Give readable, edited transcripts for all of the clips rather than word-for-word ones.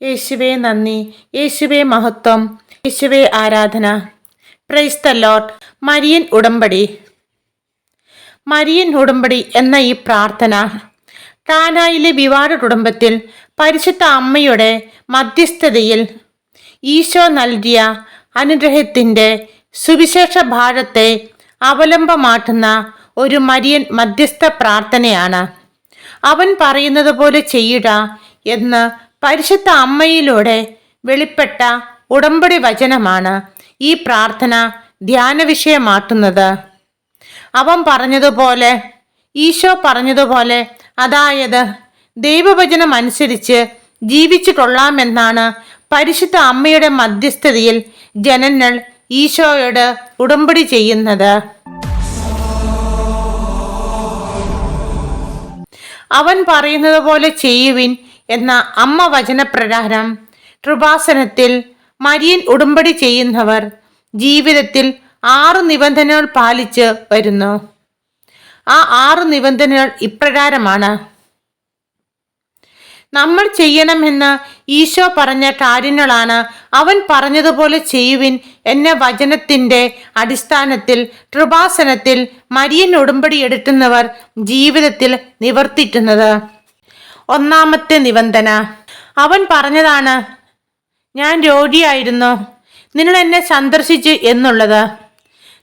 യേശുവേ നന്ദി, യേശുവേ മഹത്വം, യേശുവേ ആരാധന. Praise the Lord. മരിയൻ ഉടമ്പടി. മരിയൻ ഉടമ്പടി എന്ന ഈ പ്രാർത്ഥന കാനായിലെ വിവാഹ കുടുംബത്തിൽ പരിശുദ്ധ അമ്മയുടെ മധ്യസ്ഥതയിൽ ഈശോ നൽകിയ അനുഗ്രഹത്തിൻ്റെ സുവിശേഷ ഭാരത്തെ അവലംബമാക്കുന്ന ഒരു മരിയൻ മധ്യസ്ഥ പ്രാർത്ഥനയാണ്. അവൻ പറയുന്നത് പോലെ ചെയ്യുക എന്ന് പരിശുദ്ധ അമ്മയിലൂടെ വെളിപ്പെട്ട ഉടമ്പടി വചനമാണ് ഈ പ്രാർത്ഥന ധ്യാന വിഷയമാക്കുന്നത്. അവൻ പറഞ്ഞതുപോലെ, ഈശോ പറഞ്ഞതുപോലെ, അതായത് ദൈവവചനം അനുസരിച്ച് ജീവിച്ചു കൊള്ളാമെന്നാണ് പരിശുദ്ധ അമ്മയുടെ മധ്യസ്ഥതയിൽ ജനങ്ങൾ ഈശോയോട് ഉടമ്പടി ചെയ്യുന്നത്. അവൻ പറയുന്നത് പോലെ ചെയ്യുവിൻ എന്ന അമ്മ വചനപ്രകാരം കൃപാസനത്തിൽ മരിയൻ ഉടമ്പടി ചെയ്യുന്നവർ ജീവിതത്തിൽ 6 നിബന്ധനകൾ പാലിച്ച് വരുന്നു. ആ 6 നിബന്ധനകൾ ഇപ്രകാരമാണ്. നമ്മൾ ചെയ്യണമെന്ന് ഈശോ പറഞ്ഞ കാര്യങ്ങളാണ് അവൻ പറഞ്ഞതുപോലെ ചെയ്യുവിൻ എന്ന വചനത്തിൻ്റെ അടിസ്ഥാനത്തിൽ കൃപാസനത്തിൽ മരിയൻ ഉടമ്പടി എടുക്കുന്നവർ ജീവിതത്തിൽ നിവർത്തിക്കുന്നത്. ഒന്നാമത്തെ നിബന്ധന അവൻ പറഞ്ഞതാണ്, ഞാൻ രോഗിയായിരുന്നു, നിങ്ങൾ എന്നെ സന്ദർശിച്ചു എന്നുള്ളത്.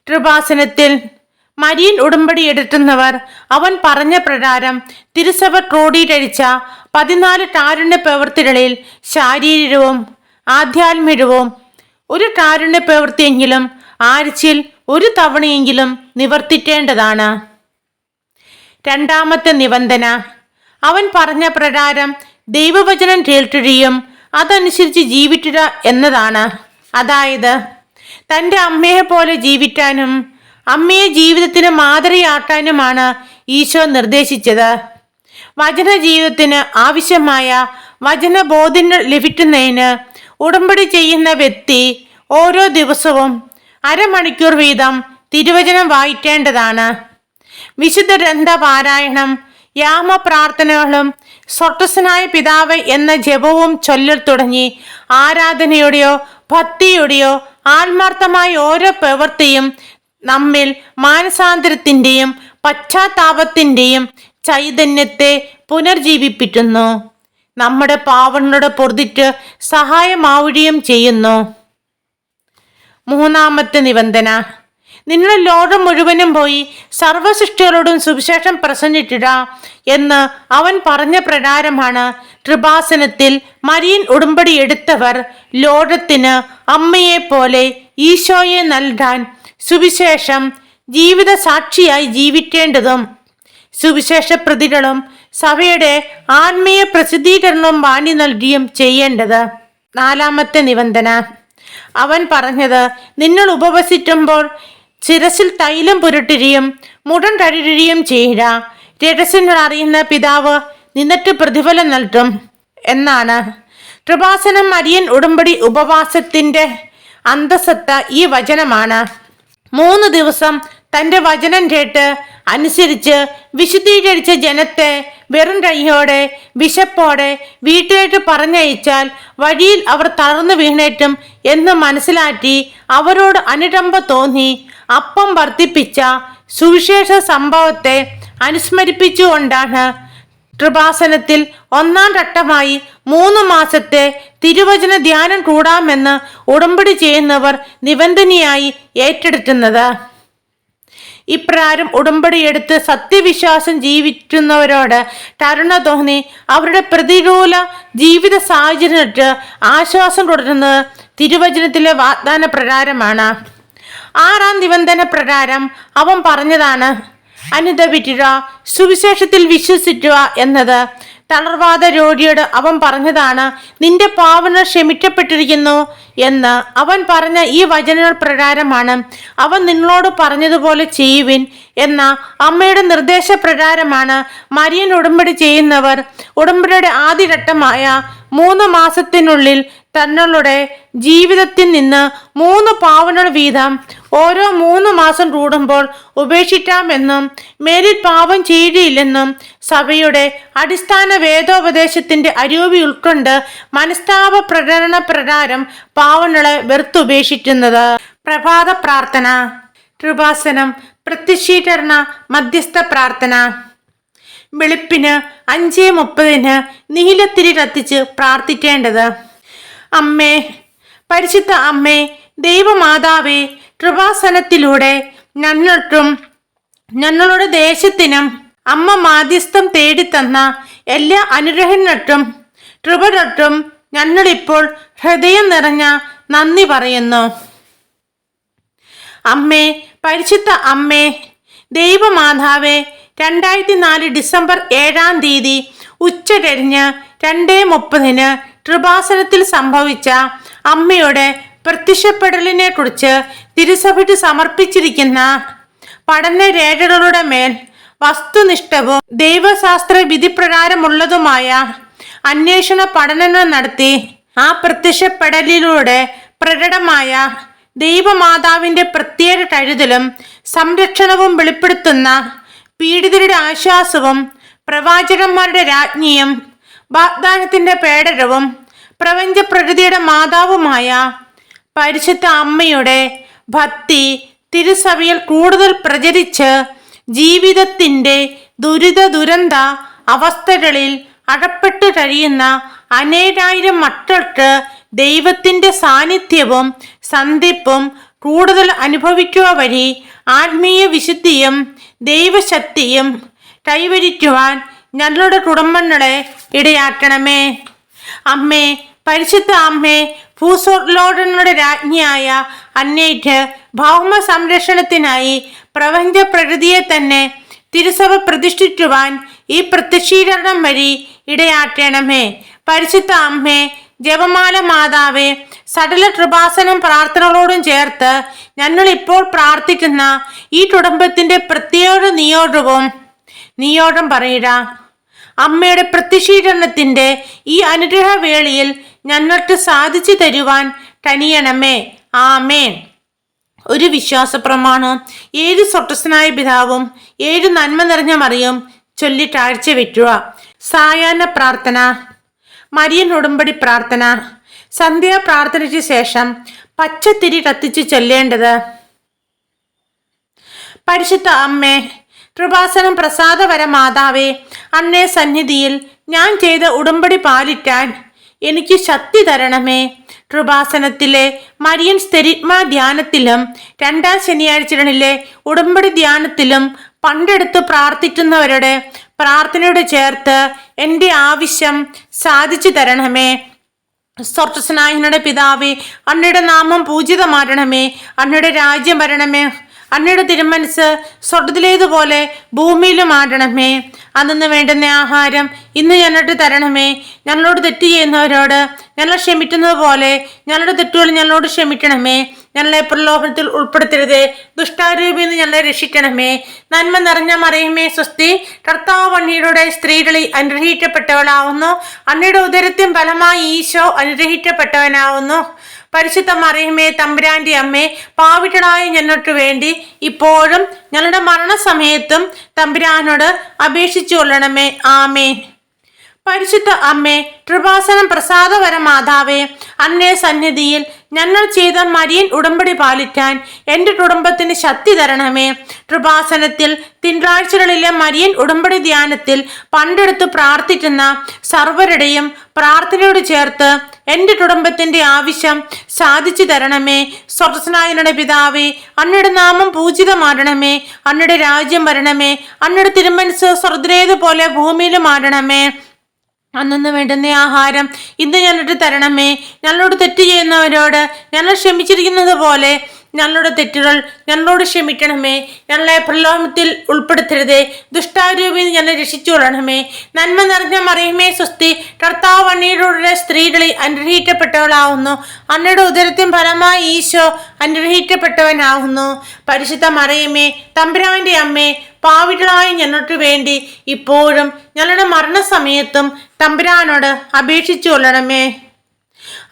കൃപാസനത്തിൽ മരിയൻ ഉടമ്പടി എടുക്കുന്നവർ അവൻ പറഞ്ഞ പ്രകാരം തിരുസഭ ക്രോഡീകരിച്ച 14 കാരുണ്യ പ്രവൃത്തികളിൽ ശാരീരികവും ആധ്യാത്മികവും ഒരു കാരുണ്യ പ്രവൃത്തിയെങ്കിലും ആഴ്ചയിൽ 1 തവണയെങ്കിലും നിവർത്തിക്കേണ്ടതാണ്. രണ്ടാമത്തെ നിബന്ധന അവൻ പറഞ്ഞ പ്രകാരം ദൈവവചനം കേൾക്കുകയും അതനുസരിച്ച് ജീവിക്കുക എന്നതാണ്. അതായത് തൻ്റെ അമ്മയെ പോലെ ജീവിക്കാനും അമ്മയെ ജീവിതത്തിന് മാതൃകയാക്കാനുമാണ് ഈശോ നിർദ്ദേശിച്ചത്. വചന ജീവിതത്തിന് ആവശ്യമായ വചനബോധ്യങ്ങൾ ലഭിക്കുന്നതിന് ഉടമ്പടി ചെയ്യുന്ന വ്യക്തി ഓരോ ദിവസവും 1/2 മണിക്കൂർ വീതം തിരുവചനം വായിക്കേണ്ടതാണ്. വിശുദ്ധ ഗ്രന്ഥ പാരായണം, യാമപ്രാർത്ഥനകളും സ്വർഗസ്ഥനായ പിതാവ് എന്ന ജപവും ചൊല്ലൽ തുടങ്ങി ആരാധനയുടെയോ ഭക്തിയുടെയോ ആത്മാർത്ഥമായ ഓരോ പ്രവൃത്തിയും നമ്മിൽ മാനസാന്തരത്തിൻ്റെയും പശ്ചാത്താപത്തിൻ്റെയും ചൈതന്യത്തെ പുനർജീവിപ്പിക്കുന്നു. നമ്മുടെ പാവങ്ങളുടെ പൊറുതിക്ക് സഹായമാവുകയും ചെയ്യുന്നു. മൂന്നാമത്തെ നിബന്ധന നിങ്ങൾ ലോകം മുഴുവനും പോയി സർവ്വസൃഷ്ടികളോടും സുവിശേഷം പ്രസംഗിക്കുക എന്ന് അവൻ പറഞ്ഞ പ്രകാരമാണ് കൃപാസനത്തിൽ മരിയൻ ഉടമ്പടി എടുത്തവർ ലോകത്തിന് അമ്മയെപ്പോലെ ഈശോയെ നൽകാൻ സുവിശേഷം ജീവിത സാക്ഷിയായി ജീവിക്കേണ്ടതും സുവിശേഷ പ്രതികളും സഭയുടെ ആത്മീയ പ്രസിദ്ധീകരണവും വാങ്ങി നൽകുകയും ചെയ്യേണ്ടത്. നാലാമത്തെ നിബന്ധന അവൻ പറഞ്ഞത്, നിങ്ങൾ ഉപവസിക്കുമ്പോൾ ശിരസിൽ തൈലം പുരട്ടുകയും മുടം കഴുകുകയും ചെയ്യുക. രഹസ്യങ്ങൾ അറിയുന്ന പിതാവ് നിന്നിട്ട് പ്രതിഫലം നൽകും എന്നാണ്. കൃപാസനം മരിയൻ ഉടമ്പടി ഉപവാസത്തിൻ്റെ അന്തസത്ത ഈ വചനമാണ്. 3 ദിവസം തൻ്റെ വചനം കേട്ട് അനുസരിച്ച് വിശുദ്ധീകരിച്ച ജനത്തെ വെറും കൈയോടെ വിശപ്പോടെ വീട്ടിലേക്ക് പറഞ്ഞയച്ചാൽ വഴിയിൽ അവർ തളർന്നു വീണേറ്റും എന്ന് മനസ്സിലാക്കി അവരോട് അനുകമ്പ തോന്നി അപ്പം വർദ്ധിപ്പിച്ച സുവിശേഷ സംഭവത്തെ അനുസ്മരിപ്പിച്ചുകൊണ്ടാണ് കൃപാസനത്തിൽ 1-ാം ഘട്ടമായി 3 മാസത്തെ തിരുവചന ധ്യാനം കൂടാമെന്ന് ഉടമ്പടി ചെയ്യുന്നവർ നിബന്ധനയായി ഏറ്റെടുക്കുന്നത്. ഇപ്രകാരം ഉടമ്പടിയെടുത്ത് സത്യവിശ്വാസം ജീവിക്കുന്നവരോട് കരുണ തോന്നി അവരുടെ പ്രതികൂല ജീവിത സാഹചര്യങ്ങൾക്ക് ആശ്വാസം കൊടുക്കുന്നത് തിരുവചനത്തിലെ വാഗ്ദാന പ്രകാരമാണ്. 6-ാം നിബന്ധന പ്രകാരം അവൻ പറഞ്ഞതാണ്, അനുദപിക്കുക, സുവിശേഷത്തിൽ വിശ്വസിക്കുക എന്നത്. തളർവാദ രോഗിയോട് അവൻ പറഞ്ഞതാണ്, നിന്റെ പാവങ്ങൾ ക്ഷമിക്കപ്പെട്ടിരിക്കുന്നു എന്ന്. അവൻ പറഞ്ഞ ഈ വചനങ്ങൾ പ്രകാരമാണ് അവൻ നിങ്ങളോട് പറഞ്ഞതുപോലെ ചെയ്യുവിൻ എന്ന അമ്മയുടെ നിർദ്ദേശപ്രകാരമാണ് മരിയൻ ഉടമ്പടി ചെയ്യുന്നവർ ഉടമ്പടിയുടെ ആദ്യഘട്ടമായ 3 മാസത്തിനുള്ളിൽ തങ്ങളുടെ ജീവിതത്തിൽ നിന്ന് 3 പാവങ്ങൾ വീതം ഓരോ 3 മാസം കൂടുമ്പോൾ ഉപേക്ഷിക്കാമെന്നും മേലിൽ പാപം ചെയ്യുകയില്ലെന്നും സഭയുടെ അടിസ്ഥാന വേദോപദേശത്തിന്റെ അരൂപി ഉൾക്കൊണ്ട് മനസ്താപ പ്രകടന പ്രകാരം പാവങ്ങളെ വെറുത്തുപേക്ഷിക്കുന്നത്. പ്രഭാത പ്രാർത്ഥന, കൃപാസനം, പ്രത്യക്ഷീകരണ, മധ്യസ്ഥ പ്രാർത്ഥന. വെളുപ്പിന് 5:30 നീലത്തിരി കത്തിച്ച് പ്രാർത്ഥിക്കേണ്ടത്. അമ്മേ, പരിശുദ്ധ അമ്മേ, ദൈവമാതാവേ, കൃപാസനത്തിലൂടെ ഞങ്ങൾക്കും ഞങ്ങളുടെ ദേശത്തിനും അമ്മ മാധ്യസ്ഥം തേടിത്തന്ന എല്ലാ അനുഗ്രഹങ്ങൾക്കും കൃപകൾക്കും ഞങ്ങളിപ്പോൾ ഹൃദയം നിറഞ്ഞ നന്ദി പറയുന്നു. അമ്മേ, പരിശുദ്ധ അമ്മേ, ദൈവമാതാവേ, 2004 ഡിസംബർ 7 ഉച്ച കഴിഞ്ഞ് 2:30 കൃപാസനത്തിൽ സംഭവിച്ച അമ്മയുടെ പ്രത്യക്ഷപ്പെടലിനെ കുറിച്ച് തിരുസഭയ്ക്ക് സമർപ്പിച്ചിരിക്കുന്ന പഠനരേഖകളുടെ മേൽ വസ്തുനിഷ്ഠവും ദൈവശാസ്ത്ര വിധിപ്രകാരമുള്ളതുമായ അന്വേഷണ പഠനങ്ങൾ നടത്തി ആ പ്രത്യക്ഷപ്പെടലിലൂടെ പ്രകടമായ ദൈവമാതാവിന്റെ പ്രത്യേക കരുതലും സംരക്ഷണവും വെളിപ്പെടുത്തുന്ന പീഡിതരുടെ ആശ്വാസവും പ്രവാചകന്മാരുടെ രാജ്ഞിയും വാഗ്ദാനത്തിന്റെ പേടകവും പ്രപഞ്ച പ്രകൃതിയുടെ മാതാവുമായ പരിശുദ്ധ അമ്മയുടെ ഭക്തി തിരുസഭയിൽ കൂടുതൽ പ്രചരിച്ച് ജീവിതത്തിന്റെ ദുരന്ത അവസ്ഥകളിൽ അകപ്പെട്ടു കഴിയുന്ന അനേകായിരം മക്കൾക്ക് ദൈവത്തിന്റെ സാന്നിധ്യവും സന്ധിപ്പും കൂടുതൽ അനുഭവിക്കുക വഴി ആത്മീയ വിശുദ്ധിയും ദൈവശക്തിയും കൈവരിക്കുവാൻ ഞങ്ങളുടെ കുടുംബങ്ങളെ ഇടയാക്കണമേ. അമ്മേ, പരിശുദ്ധ അമ്മേ, ഭൂസ്വലോകങ്ങളുടെ രാജ്ഞിയായ അങ്ങേക്ക് ഭൗമ സംരക്ഷണത്തിനായി പ്രപഞ്ച പ്രകൃതിയെ തന്നെ തിരുസഭ പ്രതിഷ്ഠിക്കുവാൻ ഈ പ്രത്യക്ഷീകരണം വഴി ഇടയാക്കണമേ. പരിശുദ്ധ അമ്മേ, ജപമാല മാതാവേ, സകല കൃപാസനം പ്രാർത്ഥനകളോടും ചേർത്ത് ഞങ്ങൾ ഇപ്പോൾ പ്രാർത്ഥിക്കുന്ന ഈ കുടുംബത്തിന്റെ പ്രത്യേക നിയോഗം പറയുക. അമ്മയുടെ പ്രത്യക്ഷീകരണത്തിന്റെ ഈ അനുഗ്രഹവേളയിൽ ഞങ്ങൾക്ക് സാധിച്ചു തരുവാൻ കനിയണമേ. ആമേൻ. ഒരു വിശ്വാസ പ്രമാണം. 7 സ്വർഗസ്ഥനായ പിതാവും 7 നന്മ നിറഞ്ഞ മറിയും ചൊല്ലി കാഴ്ചവെക്കുക. സായാഹ്ന പ്രാർത്ഥന, മരിയൻ ഉടമ്പടി പ്രാർത്ഥന. സന്ധ്യാ പ്രാർത്ഥനയ്ക്ക് ശേഷം പച്ചത്തിരി കത്തിച്ച് ചൊല്ലേണ്ടത്. പരിശുദ്ധ അമ്മേ, കൃപാസനം പ്രസാദവര മാതാവേ, അങ്ങേ സന്നിധിയിൽ ഞാൻ ചെയ്ത ഉടമ്പടി പാലിക്കാൻ എനിക്ക് ശക്തി തരണമേ. കൃപാസനത്തിലെ മരിയൻ സ്തെരിഗ്മ ധ്യാനത്തിലും 2ാം ശനിയാഴ്ചകളിലെ ഉടമ്പടി ധ്യാനത്തിലും പങ്കെടുത്ത് പ്രാർത്ഥിക്കുന്നവരുടെ പ്രാർത്ഥനയോട് ചേർത്ത് എൻ്റെ ആവശ്യം സാധിച്ചു തരണമേ. സ്വർഗസ്നായരുടെ പിതാവേ, അങ്ങയുടെ നാമം പൂജിതമാകണമേ. അങ്ങയുടെ രാജ്യം വരണമേ. അങ്ങയുടെ തിരുമനസ് സ്വർഗത്തിലേതുപോലെ ഭൂമിയിലും ആകണമേ. അന്നു വേണ്ടുന്ന ആഹാരം ഇന്ന് ഞങ്ങൾക്ക് തരണമേ. ഞങ്ങളോട് തെറ്റ് ചെയ്യുന്നവരോട് ഞങ്ങൾ ക്ഷമിക്കുന്നത് പോലെ ഞങ്ങളുടെ തെറ്റുകൾ ഞങ്ങളോട് ക്ഷമിക്കണമേ. ഞങ്ങളെ പ്രലോഭനത്തിൽ ഉൾപ്പെടുത്തരുതേ, ദുഷ്ടാരൂപിയിൽ നിന്ന് ഞങ്ങളെ രക്ഷിക്കണമേ. നന്മ നിറഞ്ഞ മറിയമേ സ്വസ്തി, കർത്താവ് അങ്ങയുടെ സ്ത്രീകളിൽ അനുഗ്രഹിക്കപ്പെട്ടവളാവുന്നു. അങ്ങയുടെ ഉദരത്തിൻ ഫലമായി ഈശോ അനുഗ്രഹിക്കപ്പെട്ടവനാവുന്നു. പരിശുദ്ധ മറിയമേ, തമ്പുരാന്റെ അമ്മേ, പാപികളായ ഞങ്ങൾക്ക് വേണ്ടി ഇപ്പോഴും ഞങ്ങളുടെ മരണസമയത്തും തമ്പുരാനോട് അപേക്ഷിച്ചു കൊള്ളണമേ. ആമേൻ. പരിശുദ്ധ അമ്മേ, കൃപാസനം പ്രസാദവര മാതാവേ, അങ്ങേ സന്നിധിയിൽ ഞങ്ങൾ ചെയ്ത മരിയൻ ഉടമ്പടി പാലിക്കാൻ എൻ്റെ കുടുംബത്തിന് ശക്തി തരണമേ. കൃപാസനത്തിൽ തിങ്കളാഴ്ചകളിലെ മരിയൻ ഉടമ്പടി ധ്യാനത്തിൽ പങ്കെടുത്ത് പ്രാർത്ഥിക്കുന്ന സർവരുടെയും പ്രാർത്ഥനയോട് ചേർത്ത് എൻ്റെ കുടുംബത്തിന്റെ ആവശ്യം സാധിച്ചു തരണമേ. സ്വർഗസ്നായരുടെ പിതാവേ, അങ്ങയുടെ നാമം പൂജിതമാകണമേ. അങ്ങയുടെ രാജ്യം വരണമേ. അങ്ങയുടെ തിരുമനസ് സ്വർഗ്ഗത്തിലേതുപോലെ ഭൂമിയിലും ആകണമേ. അന്നു വേണ്ടുന്ന ആഹാരം ഇന്ന് ഞങ്ങൾക്ക് തരണമേ. ഞങ്ങളോട് തെറ്റ് ചെയ്യുന്നവരോട് ഞങ്ങൾ ക്ഷമിച്ചിരിക്കുന്നത് പോലെ ഞങ്ങളുടെ തെറ്റുകൾ ഞങ്ങളോട് ക്ഷമിക്കണമേ. ഞങ്ങളെ പ്രലോഭനത്തിൽ ഉൾപ്പെടുത്തരുതേ, ദുഷ്ടാരൂപിയിൽ ഞങ്ങളെ രക്ഷിച്ചു കൊള്ളണമേ. നന്മ നിറഞ്ഞ മറിയമേ സ്വസ്തി, കർത്താവ് അങ്ങയുടെ സ്ത്രീകളിൽ അനുഗ്രഹിക്കപ്പെട്ടവളാവുന്നു. അങ്ങയുടെ ഉദരത്തിൻ ഫലമായി ഈശോ അനുഗ്രഹിക്കപ്പെട്ടവനാവുന്നു. പരിശുദ്ധ മറിയമേ, തമ്പുരാന്റെ അമ്മേ, പാപികളായ ഞങ്ങൾക്ക് വേണ്ടി ഇപ്പോഴും ഞങ്ങളുടെ മരണസമയത്തും തമ്പുരാനോട് അപേക്ഷിച്ചു കൊള്ളണമേ.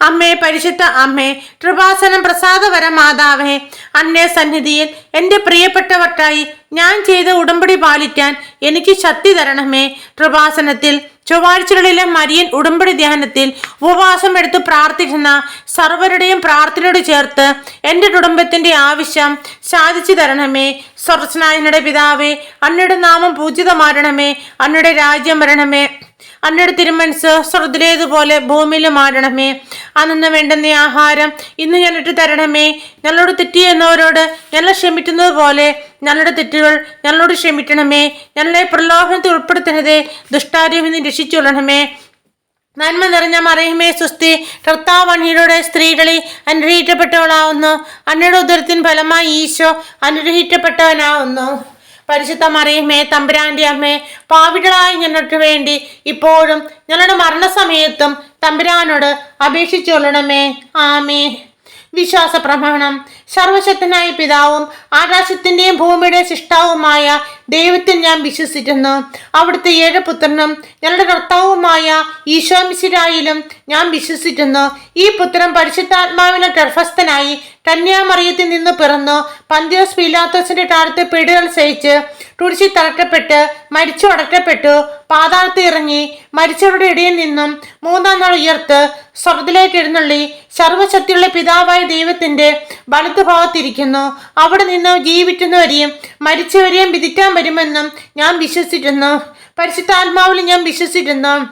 അമ്മേ, പരിശുദ്ധ അമ്മേ, കൃപാസനം പ്രസാദവര മാതാവേ, അന്നേ സന്നിധിയിൽ എൻ്റെ പ്രിയപ്പെട്ടവർക്കായി ഞാൻ ചെയ്ത ഉടമ്പടി പാലിക്കാൻ എനിക്ക് ശക്തി തരണമേ. കൃപാസനത്തിൽ ചൊവ്വാഴ്ചകളിലെ മരിയൻ ഉടമ്പടി ധ്യാനത്തിൽ ഉപവാസം എടുത്ത് പ്രാർത്ഥിക്കുന്ന സർവരുടെയും പ്രാർത്ഥനയോട് ചേർത്ത് എൻ്റെ കുടുംബത്തിന്റെ ആവശ്യം സാധിച്ചു തരണമേ. സ്വർഗ്ഗസ്നായരുടെ പിതാവേ, അങ്ങയുടെ നാമം പൂജിതമാരണമേ. അങ്ങയുടെ രാജ്യം വരണമേ. അങ്ങയുടെ തിരുമനസ് സ്വർഗ്ഗത്തിലേതുപോലെ ഭൂമിയിലും ആടണമേ. അന്നു വേണ്ടുന്ന ആഹാരം ഇന്ന് ഞങ്ങൾക്ക് തരണമേ. ഞങ്ങളോട് തെറ്റിയെന്നവരോട് ഞങ്ങൾ ക്ഷമിക്കുന്നത് പോലെ ഞങ്ങളുടെ തെറ്റുകൾ ഞങ്ങളോട് ക്ഷമിക്കണമേ. ഞങ്ങളെ പ്രലോഭനത്തിൽ ഉൾപ്പെടുത്തരുതേ, ദുഷ്ടാരിൽ നിന്ന് രക്ഷിച്ചുകൊള്ളണമേ. നന്മ നിറഞ്ഞ മറിയമേ, സ്വസ്തി, കർത്താവ് അങ്ങയുടെ സ്ത്രീകളിൽ അനുഗ്രഹിക്കപ്പെട്ടവളാവുന്നു. അങ്ങയുടെ ഉദരത്തിൻ ഫലമായി ഈശോ അനുഗ്രഹിക്കപ്പെട്ടവനാവുന്നു. പരിശുദ്ധ മറിയമേ, തമ്പുരാന്റെ അമ്മേ, പാപികളായ ഞങ്ങൾക്ക് വേണ്ടി ഇപ്പോഴും ഞങ്ങളുടെ മരണസമയത്തും തമ്പുരാനോട് അപേക്ഷിച്ചുകൊള്ളണമേ. ആമേൻ. വിശ്വാസ പ്രമാണം. സർവശക്തനായ പിതാവും ആകാശത്തിന്റെയും ഭൂമിയുടെയും സൃഷ്ടാവുമായ ദൈവത്തിൽ ഞാൻ വിശ്വസിക്കുന്നു. അവിടുത്തെ ഏകപുത്രനും ഞങ്ങളുടെ കർത്താവുമായ ഈശോ മിശിഹായിലും ഞാൻ വിശ്വസിക്കുന്നു. ഈ പുത്രൻ പരിശുദ്ധാത്മാവിനെ ഗർഭസ്ഥനായി കന്യാമറിയത്തിൽ നിന്ന് പിറന്നു പന്തിയോസ് പീലാത്തോസിന്റെ കാലത്ത് പീഡകൾ സഹിച്ച് കുരിശിൽ തറക്കപ്പെട്ട് മരിച്ചു അടക്കപ്പെട്ടു, പാതാളത്തിൽ ഇറങ്ങി മരിച്ചവരുടെ ഇടയിൽ നിന്നും മൂന്നാം നാൾ ഉയർത്ത് സ്വർഗ്ഗത്തിലേക്ക് എഴുന്നള്ളി സർവശക്തിയുള്ള പിതാവായ ദൈവത്തിന്റെ വലതുഭാഗത്തിരിക്കുന്നു. അവിടെ നിന്ന് ജീവിക്കുന്നവരെയും മരിച്ചവരെയും വിധിക്കാൻ വരുമെന്നും ഞാൻ വിശ്വസിക്കുന്നു. പരിശുദ്ധാത്മാവിൽ ഞാൻ വിശ്വസിക്കുന്നു.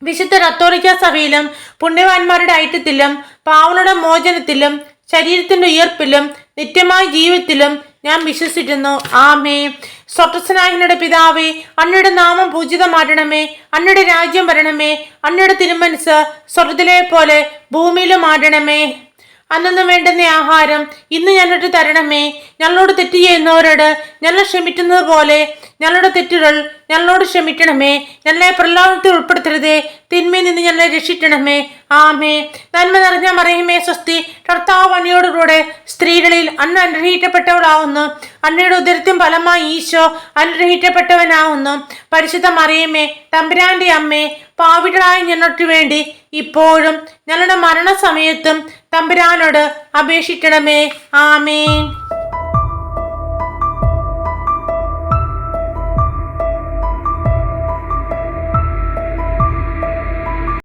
വിശുദ്ധ കത്തോലിക്ക സഭയിലും പുണ്യവാന്മാരുടെ ഐക്യത്തിലും പാവങ്ങളുടെ മോചനത്തിലും ശരീരത്തിന്റെ ഉയർപ്പിലും നിത്യമായ ജീവിതത്തിലും ഞാൻ വിശ്വസിക്കുന്നു. ആമേൻ. സ്വർഗ്ഗസ്നായരുടെ പിതാവേ, അങ്ങയുടെ നാമം പൂജിതമാകണമേ. അങ്ങയുടെ രാജ്യം വരണമേ. അങ്ങയുടെ തിരുമനസ് സ്വർഗ്ഗത്തിലെ പോലെ ഭൂമിയിലും ആടണമേ. അന്നു വേണ്ടുന്ന ആഹാരം ഇന്ന് ഞങ്ങൾക്ക് തരണമേ. ഞങ്ങളോട് തെറ്റ് ചെയ്യുന്നവരോട് ഞങ്ങൾ ക്ഷമിക്കുന്നത് പോലെ ഞങ്ങളുടെ തെറ്റുകൾ ഞങ്ങളോട് ക്ഷമിക്കണമേ. ഞങ്ങളെ പ്രലോഭനത്തിൽ ഉൾപ്പെടുത്തരുതേ, തിന്മയിൽ നിന്ന് ഞങ്ങളെ രക്ഷിക്കണമേ. ആമേ. നന്മ നിറഞ്ഞ മറിയമേ, സ്വസ്തി, കർത്താവ് അങ്ങയോടുകൂടെ സ്ത്രീകളിൽ അങ്ങ് അനുഗ്രഹിക്കപ്പെട്ടവളാവുന്നു. അങ്ങയുടെ ഉദരത്തിൻ ഫലമായി ഈശോ അനുഗ്രഹിക്കപ്പെട്ടവനാവുന്നു. പരിശുദ്ധ മറിയമേ, തമ്പുരാന്റെ അമ്മേ, പാപികളായ ഞങ്ങൾക്ക് വേണ്ടി ഇപ്പോഴും ഞങ്ങളുടെ മരണസമയത്തും തമ്പുരാനോട് അപേക്ഷിക്കണമേ. ആമേൻ.